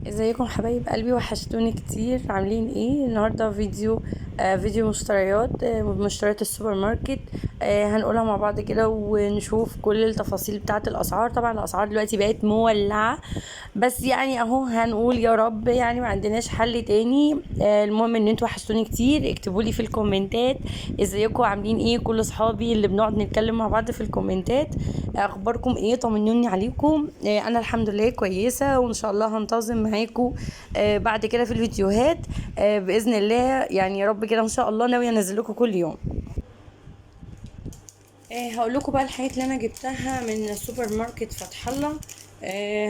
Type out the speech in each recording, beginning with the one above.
ازيكم حبايب قلبي، وحشتوني كتير. عاملين ايه النهارده؟ فيديو مشتريات، مشتريات السوبر ماركت. هنقولها مع بعض كده ونشوف كل التفاصيل بتاعه الاسعار. طبعا الاسعار دلوقتي بقت مولعه، بس يعني اهو هنقول يا رب، يعني ما عندناش حل تاني. المهم ان انتوا وحشتوني كتير. اكتبوا لي في الكومنتات ازيكم، عاملين ايه، كل اصحابي اللي بنقعد نتكلم مع بعض في الكومنتات. اخباركم ايه؟ طمنوني عليكم. انا الحمد لله كويسه، وان شاء الله هنتظم معاكم بعد كده في الفيديوهات باذن الله. يعني يا رب كده ان شاء الله، ناويه انزل لكم كل يوم. هقول لكم بقى الحاجات اللي انا جبتها من السوبر ماركت فتح الله.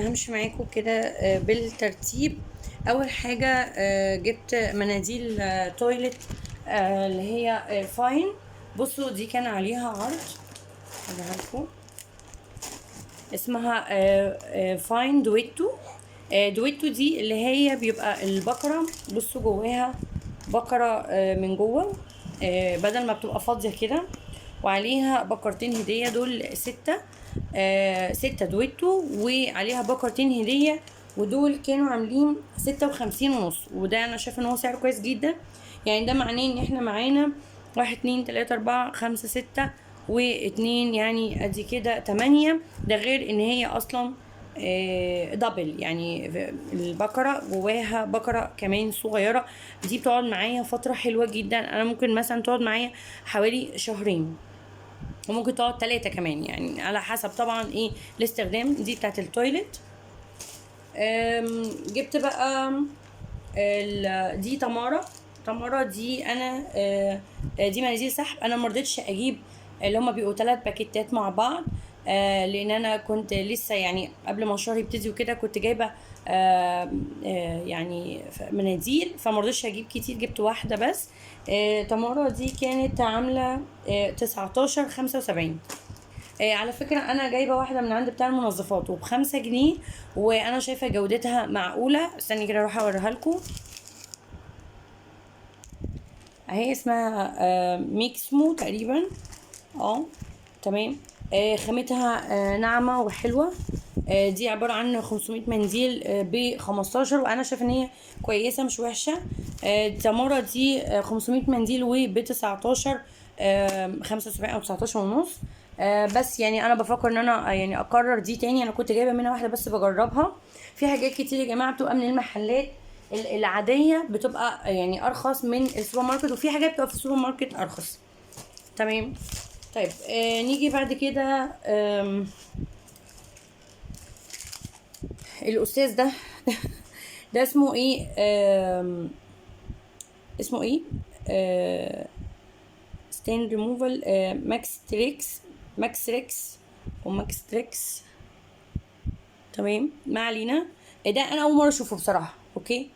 همشي معاكم كده بالترتيب. اول حاجه جبت مناديل تويلت، اللي هي فاين. بصوا دي كان عليها عرض، هوريها لكم. اسمها فاين دويتو. دويتو دي اللي هي بيبقى البقرة، بصوا جواها بقرة من جوه، بدل ما بتبقى فاضية كده، وعليها بقرتين هدية. دول ستة، ستة دويتو، وعليها بقرتين هدية. ودول كانوا عاملين 56 ونص، وده انا شايفه ان هو سعر كويس جدا. يعني ده معناه ان احنا معانا 1 2 3 4 5 6 واتنين، يعني ادي كده 8. ده غير ان هي اصلا دبل، يعني البقرة جواها بقرة كمان صغيرة. دي بتقعد معايا فترة حلوة جدا. انا ممكن مثلا تقعد معايا حوالي شهرين، وممكن تقعد 3 كمان، يعني على حسب طبعا ايه الاستخدام. دي بتاعت التويلت. جبت بقى دي تمارة دي. انا دي مناديل سحب. انا مرضتش اجيب اللي هما بيبقوا 3 باكيتات مع بعض، لان انا كنت لسه يعني قبل ما الشهر يبتدي وكده كنت جايبه يعني مناديل، فمرضتش اجيب كتير، جبت واحده بس. تمارة دي كانت عامله 19.75. على فكرة أنا جايبة واحدة من عند بتاع المنظفات وب5 جنيه، وأنا شايفة جودتها معقولة. استني كده أروح أوريها لكم. اهي اسمها ميكسمو تقريبا. اه تمام. خامتها ناعمة وحلوة. دي عبارة عن 500 منديل ب15، وانا شايفة ان هي كويسة مش وحشة. تمارة دي 500 منديل وب19، 75 او 19 ونص. بس يعني انا بفكر ان انا يعني اقرر دي تاني. انا كنت جايبه منها واحده بس بجربها. في حاجات كتير يا جماعه بتبقى من المحلات العاديه، بتبقى يعني ارخص من السوبر ماركت، وفي حاجات بتبقى في السوبر ماركت ارخص. تمام. طيب نيجي بعد كده. الاستاذ ده ده اسمه ايه؟ اسمه ايه؟ ستين ريموفال ماكس تريكس، ماكس ريكس وماكس تريكس. تمام، ما علينا. ده انا اول مره اشوفه بصراحه. اوكي.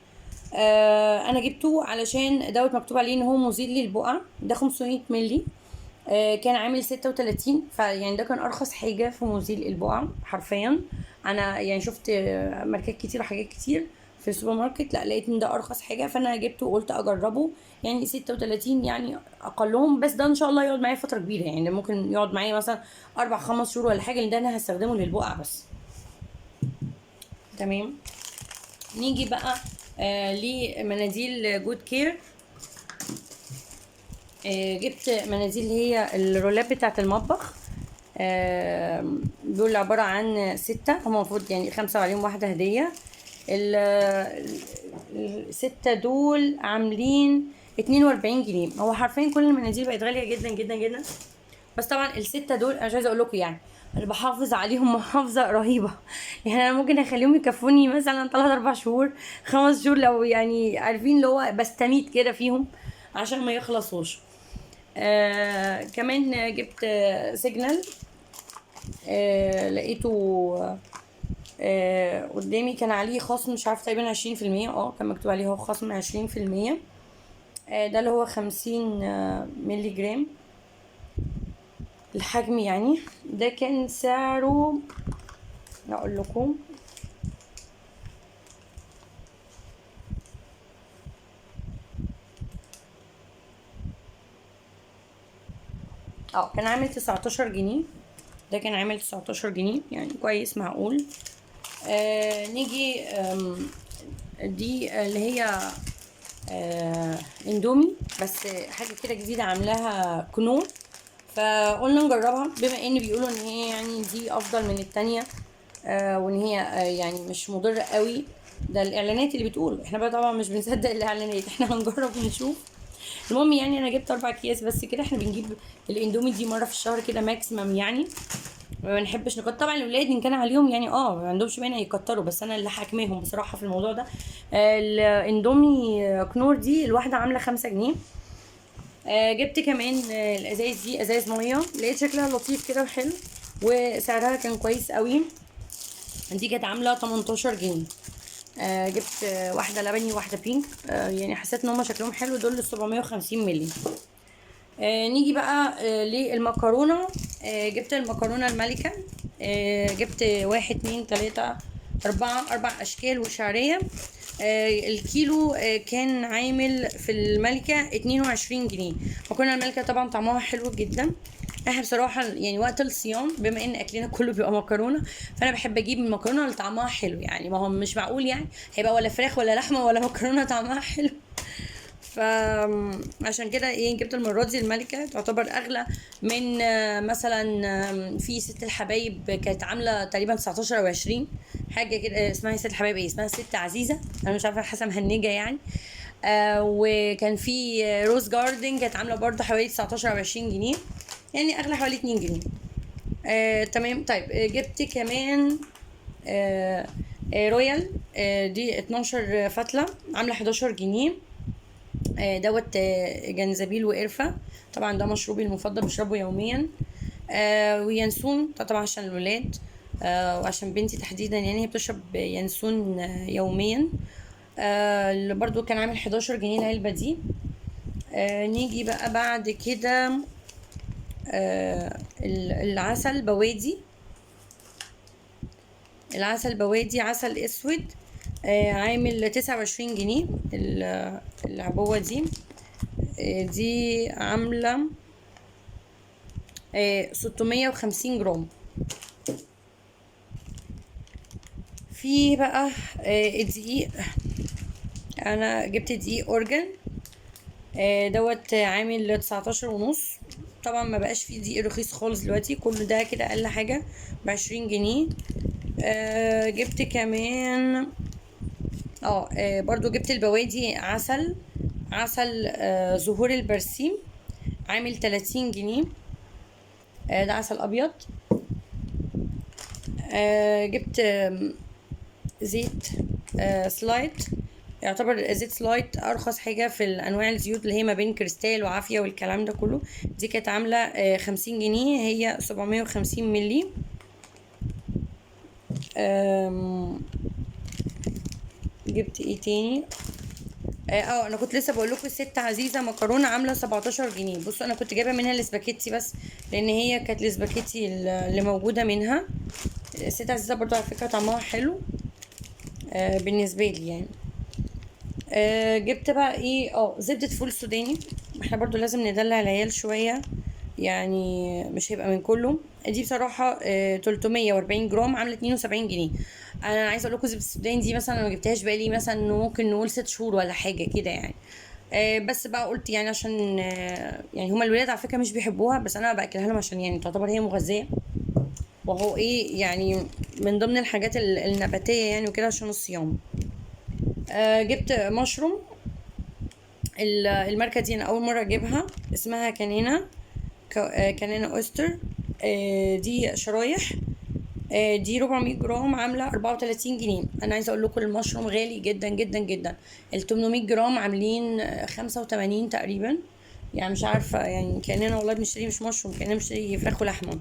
انا جبته علشان دوت مكتوب عليه ان هو مزيل للبقع. ده 500 ملي. كان عامل 36، فيعني ده كان ارخص حاجه في مزيل البقع حرفيا. انا يعني شفت ماركات كتير وحاجات كتير في السوبر ماركت، لا لقيت ان ده ارخص حاجه، فانا جبته وقلت اجربه. يعني 36 يعني اقلهم، بس ده ان شاء الله يقعد معايا فتره كبيره. يعني ده ممكن يقعد معايا مثلا 4 5 شهور ولا حاجه، لان ده انا هستخدمه للبقع بس. تمام. نيجي بقى لمناديل جود كير. جبت مناديل اللي هي الرولات بتاعة المطبخ. دول عبارة عن 6، هما المفروض يعني 5 وعليهم واحدة هدية. ال6 دول عاملين 42 جنيه. هو حرفيا كل المناديل بقت غالية جدا جدا جدا، بس طبعا ال6 دول انا مش عايزه اقول لكم، يعني انا بحافظ عليهم محافظه رهيبه. يعني انا ممكن اخليهم يكفوني مثلا 3 4 شهور 5 شهور، لو يعني عارفين اللي هو بستميت كده فيهم عشان ما يخلصوش. كمان جبت سيجنال. لقيته قدامي كان عليه خصم، مش عارفه تقريبا 20%. كان مكتوب عليه هو خصم 20%. ده اللي هو 50 ملي جرام الحجم. يعني ده كان سعره، اقول لكم، كان عامل 19 جنيه. ده كان عامل 19 جنيه، يعني كويس معقول. نيجي دي اللي هي اندومي، بس حاجه كده جديده عاملاها كنور، فقلنا نجربها بما ان بيقولوا ان هي يعني دي افضل من التانية، وان هي يعني مش مضره قوي. ده الاعلانات اللي بتقول، احنا بقى طبعا مش بنصدق الاعلانات، احنا هنجرب ونشوف. المهم يعني انا جبت 4 اكياس بس كده. احنا بنجيب الاندومي دي مره في الشهر كده ماكسيمم يعني، ما بنحبش نكتر. طبعا الاولاد ان كان عليهم يعني ما عندهمش مانع يكتروا، بس انا اللي حاكماهم بصراحه في الموضوع ده. الاندومي كنور دي الواحده عامله 5 جنيه. جبت كمان الازايز دي، ازايز ميه، لقيت شكلها لطيف كده وحلو وسعرها كان كويس قوي. دي كانت عامله 18 جنيه. جبت واحده لبني وواحده بينك، يعني حسيت ان هما شكلهم حلو. دول 750 مللي. نيجي بقى للمكرونة. جبت المكرونة الملكة. جبت 1 2 3 4 أشكال وشعرية. الكيلو كان عامل في الملكة 22 جنيه. المكرونة الملكة طبعا طعمها حلو جدا. احنا بصراحة يعني وقت الصيام بما ان اكلنا كله بيبقى مكرونة، فانا بحب اجيب المكرونة اللي طعمها حلو. يعني ما هو مش معقول يعني هيبقى ولا فراخ ولا لحمة ولا مكرونة طعمها حلو. فعشان كده ايه جبت المرة دي الملكة، تعتبر اغلى من مثلا في ست الحبايب كانت عاملة تقريبا 19 او 20 حاجة كده. اسمها ست الحبايب ايه، اسمها ست عزيزة، انا مش عارفة، حاسة مهنجة يعني. وكان في روز جاردن كانت عاملة برضه حوالي 19 او 20 جنيه، يعني اغلى حوالي 2 جنيه. تمام. طيب جبت كمان رويال. دي 12 فتلة عاملة 11 جنيه. دوت جنزبيل وقرفة. طبعا ده مشروبي المفضل، بشربه يوميا. وينسون طبعا عشان الولاد، وعشان بنتي تحديدا، يعني هي بتشرب ينسون يوميا. اللي برضو كان عامل 11 جنيه العلبة دي. نيجي بقى بعد كده العسل بوادي. العسل بوادي عسل اسود، عامل 29 جنيه العبوة دي. دي عاملة 650 جرام. في بقى الدقيق. انا جبت دقيق اورجن، دوت عامل 19 ونص. طبعا ما بقاش فيه دقيق رخيص خالص دلوقتي، كل ده كده اقل حاجة ب20 جنيه. جبت كمان برضو جبت البوادي عسل زهور البرسيم، عامل 30 جنيه. ده عسل ابيض. جبت زيت سلايت. يعتبر زيت سلايت ارخص حاجه في الانواع الزيوت اللي هي ما بين كريستال وعافيه والكلام ده كله. دي كانت عامله 50 جنيه، هي 750 مللي. جبت ايه تاني؟ انا كنت لسه بقول لكم الست عزيزه مكرونه عامله 17 جنيه. بصوا انا كنت جايبه منها الاسباجيتي بس، لان هي كانت الاسباجيتي اللي موجوده منها. الست عزيزه برضو على فكره طعمها حلو بالنسبه لي يعني. جبت بقى ايه زبدة فول سوداني. احنا برضو لازم ندلع العيال شوية، يعني مش هيبقى من كله. دي بصراحة 340 جرام عاملة 72 جنيه. انا عايزة اقول لكم زبدة السوداني دي مثلا ما جبتهاش بقالي مثلا ممكن نقول 6 شهور ولا حاجة كده يعني. بس بقى قلت يعني عشان يعني هما الولاد على فكرة مش بيحبوها، بس انا باكلها لهم عشان يعني تعتبر هي مغذية، وهو ايه يعني من ضمن الحاجات النباتية يعني وكده عشان الصيام. جبت مشروم. الماركة دي انا اول مرة اجيبها، اسمها كانينا. كانينا اوستر. دي شرايح. دي 400 جرام عاملة 34 جنيه. انا عايزة اقول لكم المشروم غالي جدا جدا جدا. ال 800 جرام عاملين 85 تقريبا. يعني مش عارفة، يعني كأننا والله بنشتري مش مشروم، كأننا بنشتري فراخ ولحمة.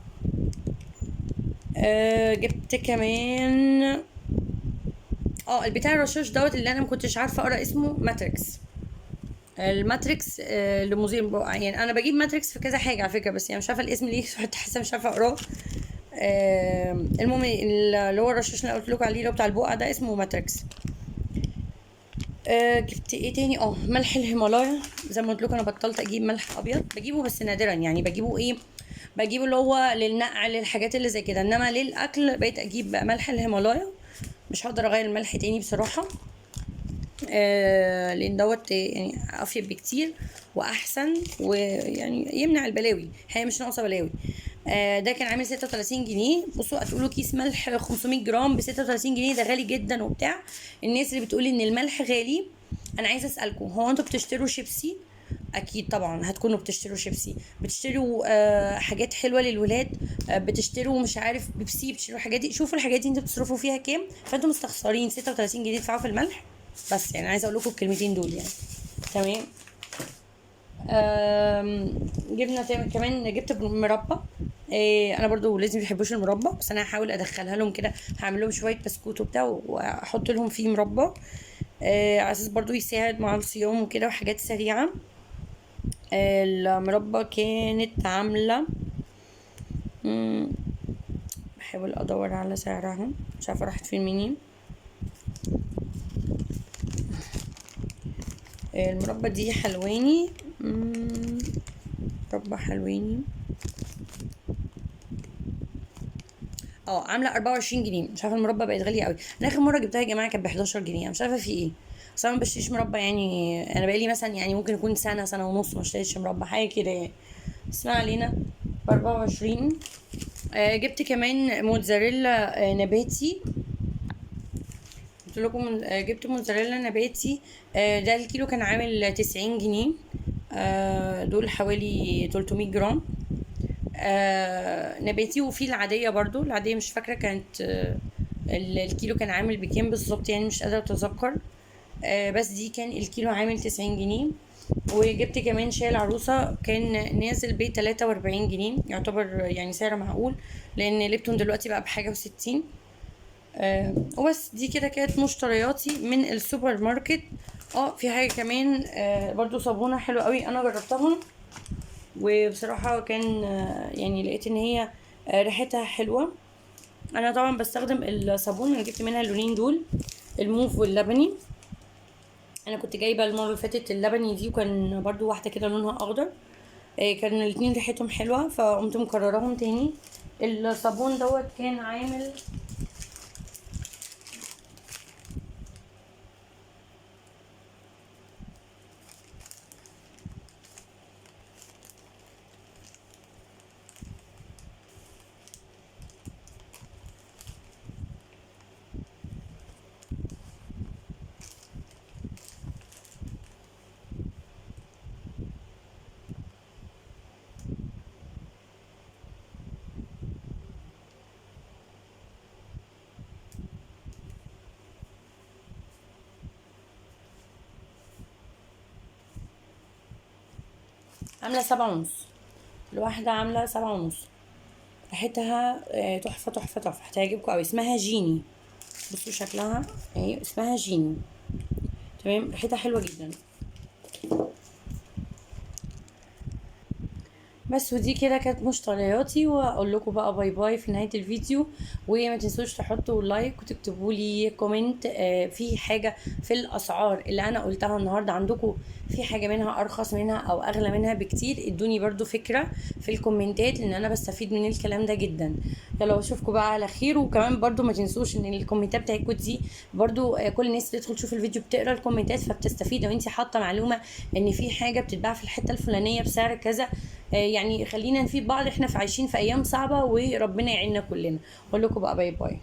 جبت كمان البتاع الرشاش دوت اللي انا ما كنتش عارفة اقرا اسمه، ماتريكس. الماتريكس لموزين يعني انا بجيب ماتريكس في كذا حاجه على فكره، بس يعني مش عارفه الاسم ليه حتى حاسه مش عارفه اقراه. المهم اللي هو الرشاش اللي قلت لكم عليه اللي هو بتاع البقعه ده اسمه ماتريكس. جبت ايه تاني؟ ملح الهيمالايا. زي ما قلت لكم انا بطلت اجيب ملح ابيض، بجيبه بس نادرا يعني. بجيبه اللي هو للنقع للحاجات اللي زي كده، انما للاكل بقيت اجيب ملح الهيمالايا. مش هقدر اغير الملح تاني بصراحه. لان دوت يعني افيد بكتير واحسن، ويعني يمنع البلاوي، هي مش ناقصه بلاوي. ده كان عامل 36 جنيه. بصوا هتقولوا كيس ملح 500 جرام ب 36 جنيه، ده غالي جدا وبتاع. الناس اللي بتقول ان الملح غالي، انا عايزه اسالكم، هو انتوا بتشتروا شيبسي؟ اكيد طبعا هتكونوا بتشتروا شيبسي، بتشتروا حاجات حلوه للولاد، بتشتروا مش عارف بيبسي، بتشتروا الحاجات دي. شوفوا الحاجات دي انتوا بتصرفوا فيها كام، فانتوا مستخسرين 36 جنيه تدفعوا في الملح. بس يعني عايزه اقول لكم الكلمتين دول يعني. تمام. جبنا كمان جبت مربى. انا برضو ولادي ما بيحبوش المربى، بس انا هحاول ادخلها لهم كده، هعمل لهم شويه بسكوت وبتاع واحط لهم فيه مربى، على اساس برضو يساعد مع الصيام وكده وحاجات سريعه. المربى كانت عامله، بحاول ادور على سعرها، مش عارفه راحت فين مني. المربى دي حلواني، مربى حلواني، عامله 24 جنيه. مش عارفه المربى بقت غاليه قوي. انا اخر مره جبتها يا جماعه كانت ب 11 جنيه، مش عارفه في ايه. اصل انا ما بشتريش مربى يعني، انا بقالي مثلا يعني ممكن يكون سنه ونص ما اشتريتش مربى حاجه كده يعني. بس ما علينا، ب 24. جبت كمان موتزاريلا نباتي. قلت لكم جبت موتزاريلا نباتي. ده الكيلو كان عامل 90 جنيه. دول حوالي 300 جرام نباتي. وفي العادية برضو، العادية مش فاكرة كانت الكيلو كان عامل بكام بالظبط يعني، مش قادرة اتذكر. بس دي كان الكيلو عامل 90 جنيه. وجبت كمان شاي العروسة، كان نازل ب 43 جنيه، يعتبر يعني سعر معقول، لان ليبتون دلوقتي بقى بحاجة و60. وبس دي كده كانت مشترياتي من السوبر ماركت. في حاجة كمان برضو صابونة حلوة قوي، انا جربتها وبصراحة كان يعني لقيت ان هي ريحتها حلوة. انا طبعا بستخدم الصابون اللي جبت منها اللونين دول، الموف واللبني. انا كنت جايبة المرة اللي فاتت اللبني دي، وكان برضو واحدة كده لونها اخضر. كان الاتنين ريحتهم حلوة، فقمت مكررهم تاني. الصابون دوت كان عامل عاملة 7 ونص. الواحدة عاملة 7 ونص. ريحتها تحفة تحفة تحفة، هتعجبكم اوي. اسمها جيني، بصوا شكلها اهي، اسمها جيني. تمام، ريحتها حلوة جدا. بس ودي كده كانت مشترياتي، واقول لكم بقى باي باي في نهايه الفيديو. وما تنسوش تحطوا لايك وتكتبوا لي كومنت في حاجه في الاسعار اللي انا قلتها النهارده عندكم، في حاجه منها ارخص منها او اغلى منها بكتير، ادوني برضو فكره في الكومنتات، لان انا بستفيد من الكلام ده جدا. يلا اشوفكم بقى على خير. وكمان برضو ما تنسوش ان الكومنتات بتاعتكم دي برضو كل الناس تدخل تشوف الفيديو بتقرا الكومنتات، فبتستفيد. لو انت حاطه معلومه ان في حاجه بتتباع في الحته الفلانيه بسعر كذا، يعني خلينا نفيد بعض، احنا عايشين في ايام صعبة، وربنا يعيننا كلنا. اقول لكم بقى باي باي.